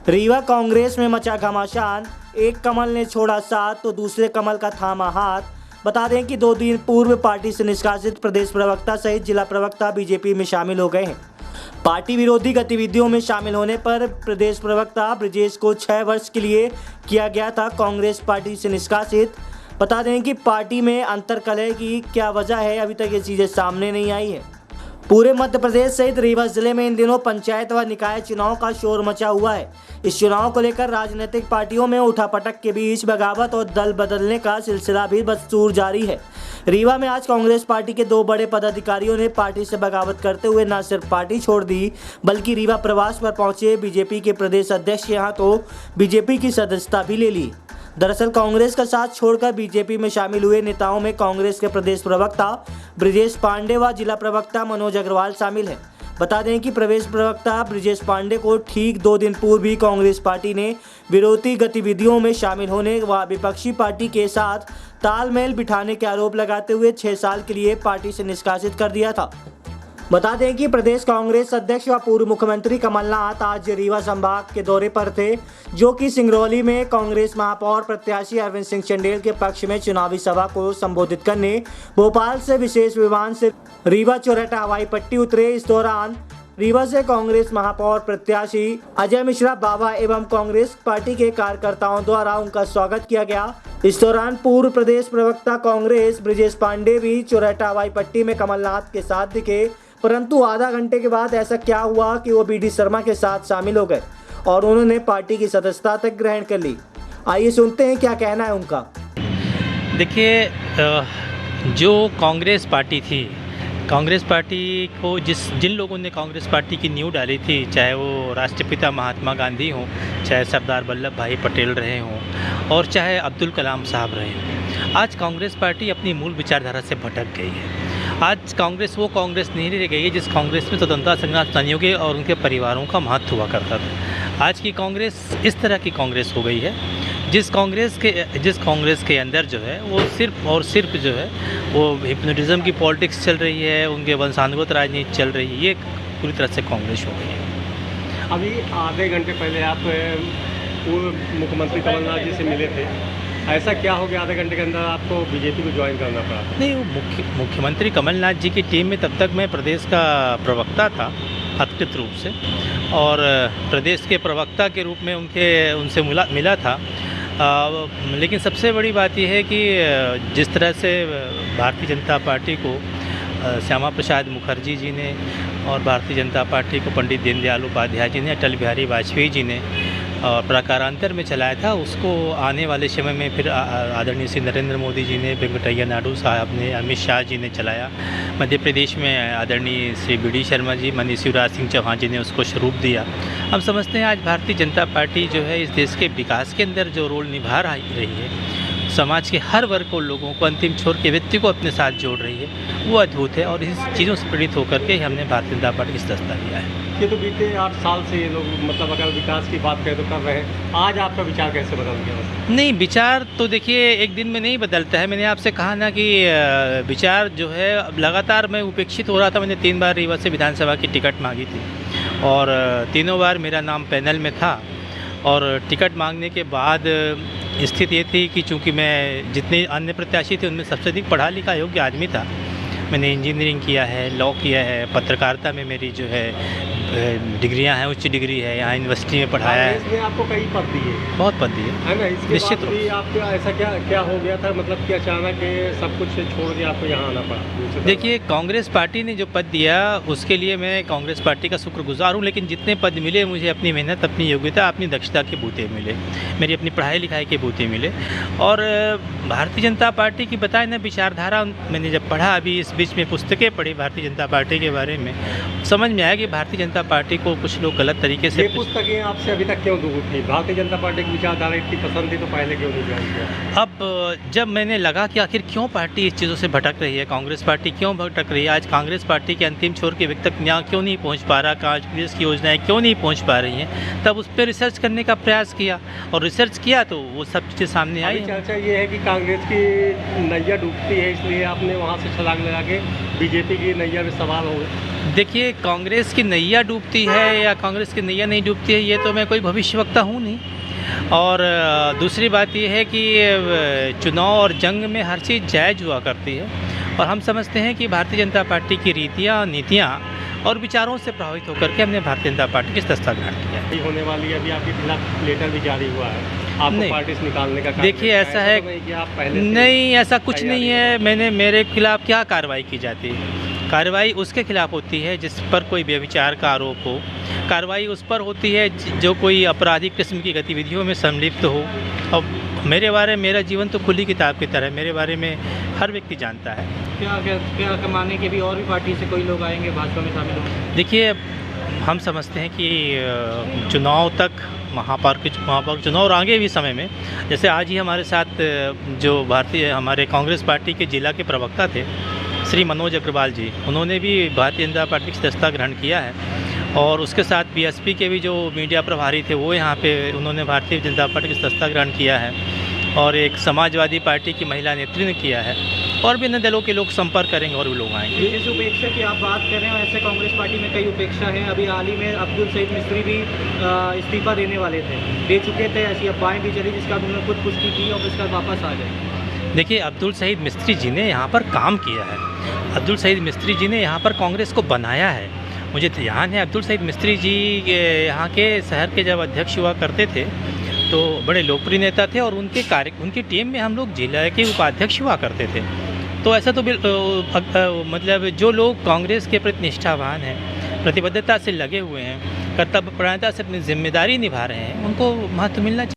रीवा कांग्रेस में मचा घमासान, एक कमल ने छोड़ा साथ तो दूसरे कमल का थामा हाथ। बता दें कि 2 दिन पूर्व पार्टी से निष्कासित प्रदेश प्रवक्ता सहित जिला प्रवक्ता बीजेपी में शामिल हो गए हैं। पार्टी विरोधी गतिविधियों में शामिल होने पर प्रदेश प्रवक्ता ब्रजेश को 6 वर्ष के लिए किया गया था कांग्रेस पार्टी से निष्कासित। बता दें कि पार्टी में अंतर्कलह की क्या वजह है, अभी तक ये चीज़ें सामने नहीं आई है। पूरे मध्य प्रदेश सहित रीवा जिले में इन दिनों पंचायत व निकाय चुनाव का शोर मचा हुआ है। इस चुनाव को लेकर राजनीतिक पार्टियों में उठापटक के बीच बगावत और दल बदलने का सिलसिला भी बदस्तूर जारी है। रीवा में आज कांग्रेस पार्टी के 2 बड़े पदाधिकारियों ने पार्टी से बगावत करते हुए न सिर्फ पार्टी छोड़ दी, बल्कि रीवा प्रवास पर पहुंचे बीजेपी के प्रदेश अध्यक्ष के यहाँ तो बीजेपी की सदस्यता भी ले ली। दरअसल कांग्रेस का साथ छोड़कर बीजेपी में शामिल हुए नेताओं में कांग्रेस के प्रदेश प्रवक्ता ब्रजेश पांडे व जिला प्रवक्ता मनोज अग्रवाल शामिल हैं। बता दें कि प्रदेश प्रवक्ता ब्रजेश पांडे को ठीक 2 दिन पूर्व भी कांग्रेस पार्टी ने विरोधी गतिविधियों में शामिल होने व विपक्षी पार्टी के साथ तालमेल बिठाने के आरोप लगाते हुए 6 साल के लिए पार्टी से निष्कासित कर दिया था। बता दें कि प्रदेश कांग्रेस अध्यक्ष व पूर्व मुख्यमंत्री कमलनाथ आज रीवा संभाग के दौरे पर थे, जो कि सिंगरौली में कांग्रेस महापौर प्रत्याशी अरविंद सिंह चंडेल के पक्ष में चुनावी सभा को संबोधित करने भोपाल से विशेष विमान से रीवा चौराहा हवाई पट्टी उतरे। इस दौरान रीवा से कांग्रेस महापौर प्रत्याशी अजय मिश्रा बाबा एवं कांग्रेस पार्टी के कार्यकर्ताओं द्वारा उनका स्वागत किया गया। इस दौरान पूर्व प्रदेश प्रवक्ता कांग्रेस ब्रजेश पांडे भी चौराहा हवाई पट्टी में कमलनाथ के साथ दिखे, परंतु आधा घंटे के बाद ऐसा क्या हुआ कि वो बीडी शर्मा के साथ शामिल हो गए और उन्होंने पार्टी की सदस्यता तक ग्रहण कर ली। आइए सुनते हैं क्या कहना है उनका। देखिए, जो कांग्रेस पार्टी थी, कांग्रेस पार्टी को जिन लोगों ने कांग्रेस पार्टी की नींव डाली थी, चाहे वो राष्ट्रपिता महात्मा गांधी हों, चाहे सरदार वल्लभ भाई पटेल रहे हों और चाहे अब्दुल कलाम साहब रहे हों, आज कांग्रेस पार्टी अपनी मूल विचारधारा से भटक गई है। आज कांग्रेस वो कांग्रेस नहीं रह गई है जिस कांग्रेस में स्वतंत्रता संग्राम सेनानियों के और उनके परिवारों का महत्व हुआ करता था। आज की कांग्रेस इस तरह की कांग्रेस हो गई है जिस कांग्रेस के अंदर जो है वो सिर्फ और सिर्फ जो है वो हिप्नोटिज्म की पॉलिटिक्स चल रही है, उनके वंशानुगत राजनीति चल रही है। ये पूरी तरह से कांग्रेस हो गई है। अभी आधे घंटे पहले आप पूर्व मुख्यमंत्री कमलनाथ जी से मिले थे, ऐसा क्या हो गया आधे घंटे के अंदर आपको बीजेपी को ज्वाइन करना पड़ा? नहीं, वो मुख्यमंत्री कमलनाथ जी की टीम में तब तक मैं प्रदेश का प्रवक्ता था अधिकृत रूप से, और प्रदेश के प्रवक्ता के रूप में उनसे मिला था। लेकिन सबसे बड़ी बात यह है कि जिस तरह से भारतीय जनता पार्टी को श्यामा प्रसाद मुखर्जी जी ने और भारतीय जनता पार्टी को पंडित दीनदयाल उपाध्याय जी ने, अटल बिहारी वाजपेयी जी ने और प्रकारांतर में चलाया था, उसको आने वाले समय में फिर आदरणीय श्री नरेंद्र मोदी जी ने, वेंकटैया नायडू साहब ने, अमित शाह जी ने चलाया। मध्य प्रदेश में आदरणीय श्री बी डी शर्मा जी, माननीय शिवराज सिंह चौहान जी ने उसको स्वरूप दिया। हम समझते हैं आज भारतीय जनता पार्टी जो है इस देश के विकास के अंदर जो रोल निभा रही है, समाज के हर वर्ग को, लोगों को, अंतिम छोर के व्यक्ति को अपने साथ जोड़ रही है, वो अद्भुत है। और इस चीज़ों से प्रेरित होकर के हमने भारतीय जनता पार्टी की सदस्यता लिया है। ये तो बीते 8 साल से ये लोग मतलब अगर विकास की बात करें तो कर रहे हैं, आज आपका विचार कैसे बदल गया? नहीं, विचार तो देखिए एक दिन में नहीं बदलता है। मैंने आपसे कहा ना कि विचार जो है लगातार मैं उपेक्षित हो रहा था। मैंने 3 बार रीवा से विधानसभा की टिकट मांगी थी और तीनों बार मेरा नाम पैनल में था। और टिकट मांगने के बाद स्थिति ये थी कि चूँकि मैं जितने अन्य प्रत्याशी थे उनमें सबसे अधिक पढ़ा लिखा योग्य आदमी था। मैंने इंजीनियरिंग किया है, लॉ किया है, पत्रकारिता में मेरी जो है डिग्रियां हैं, उच्च डिग्री है, यहाँ यूनिवर्सिटी में पढ़ाया है। इसमें आपको कई पद दिए, बहुत पद दिए है ना? इसके निश्चित बाद भी आपको ऐसा क्या हो गया था, मतलब कि अचानक सब कुछ छोड़ के आपको यहाँ आना पड़ा? देखिए, कांग्रेस पार्टी ने जो पद दिया उसके लिए मैं कांग्रेस पार्टी का शुक्रगुजार हूँ, लेकिन जितने पद मिले मुझे अपनी मेहनत, अपनी योग्यता, अपनी दक्षता के बूते मिले, मेरी अपनी पढ़ाई लिखाई के बूते मिले। और भारतीय जनता पार्टी की बताए ना विचारधारा, मैंने जब पढ़ा, अभी इस बीच में पुस्तकें पढ़ी भारतीय जनता पार्टी के बारे में, समझ में आया कि भारतीय जनता पार्टी को कुछ लोग गलत तरीके से। ये पुस्तकें आपसे अभी तक क्यों दूर थी? भारतीय जनता पार्टी की विचारधारा इतनी पसंद थी तो पहले क्यों नहीं ज्वाइन किया? अब जब मैंने लगा कि आखिर क्यों पार्टी इस चीज़ों से भटक रही है, कांग्रेस पार्टी क्यों भटक रही है, आज कांग्रेस पार्टी के अंतिम छोर के व्यक्ति तक यहाँ क्यों नहीं पहुँच पा रहा, कांग्रेस की योजनाएँ क्यों नहीं पहुँच पा रही हैं, तब उस पर रिसर्च करने का प्रयास किया और रिसर्च किया तो वो सब चीज़ें सामने आई। चर्चा ये है कि कांग्रेस की नैया डूबती है, इसलिए आपने वहाँ से छलांग लगा के बीजेपी की नैया में सवाल होगा। देखिए, कांग्रेस की नैया डूबती है या कांग्रेस की नैया नहीं डूबती है, ये तो मैं कोई भविष्यवक्ता हूँ नहीं। और दूसरी बात ये है कि चुनाव और जंग में हर चीज़ जायज़ हुआ करती है, और हम समझते हैं कि भारतीय जनता पार्टी की रीतियाँ, नीतियाँ और विचारों से प्रभावित होकर के हमने भारतीय जनता पार्टी की सदस्यता ग्रहण किया है। ये होने वाली है, अभी आपके खिलाफ लेटर भी जारी हुआ है, आपको नहीं। पार्टी से निकालने का। देखिए, ऐसा है तो नहीं कि आप पहले से नहीं, ऐसा कुछ तैयारी नहीं है। मेरे खिलाफ क्या कार्रवाई की जाती है? कार्रवाई उसके खिलाफ होती है जिस पर कोई व्यभिचार का आरोप हो। कार्रवाई उस पर होती है जो कोई आपराधिक किस्म की गतिविधियों में सम्मिलित हो। अब मेरा जीवन तो खुली किताब की तरह है, मेरे बारे में हर व्यक्ति जानता है। क्या कमाने के भी और भी पार्टी से कोई लोग आएंगे भाजपा में शामिल होंगे? देखिए, हम समझते हैं कि चुनाव तक वहाँ पर चुनाव और आगे भी समय में, जैसे आज ही हमारे साथ जो हमारे कांग्रेस पार्टी के जिला के प्रवक्ता थे श्री मनोज अग्रवाल जी, उन्होंने भी भारतीय जनता पार्टी की सदस्यता ग्रहण किया है। और उसके साथ बीएसपी के भी जो मीडिया प्रभारी थे वो यहाँ पे उन्होंने भारतीय जनता पार्टी की सदस्यता ग्रहण किया है। और एक समाजवादी पार्टी की महिला नेत्री ने किया है, और भी अन्य दलों के लोग संपर्क करेंगे और भी लोग आएंगे। जिस उपेक्षा की आप बात कर रहे हैं, ऐसे कांग्रेस पार्टी में कई उपेक्षा है। अभी हाल ही में अब्दुल सईद मिस्त्री भी इस्तीफा देने वाले थे, दे चुके थे, ऐसी अफवाहें भी चली जिसका उन्होंने खुद पुष्टि की और उसका वापस आ गए। देखिए, अब्दुल सईद मिस्त्री जी ने यहाँ पर काम किया है। अब्दुल सईद मिस्त्री जी ने यहाँ पर कांग्रेस को बनाया है। मुझे ध्यान है, अब्दुल सईद मिस्त्री जी यहाँ के शहर के जब अध्यक्ष हुआ करते थे तो बड़े लोकप्रिय नेता थे, और उनकी टीम में हम लोग जिला के उपाध्यक्ष हुआ करते थे। तो ऐसा तो मतलब जो लोग कांग्रेस के प्रति निष्ठावान हैं, प्रतिबद्धता से लगे हुए हैं, कर्तव्यपरायणता से अपनी जिम्मेदारी निभा रहे हैं, उनको महत्व मिलना चाहिए।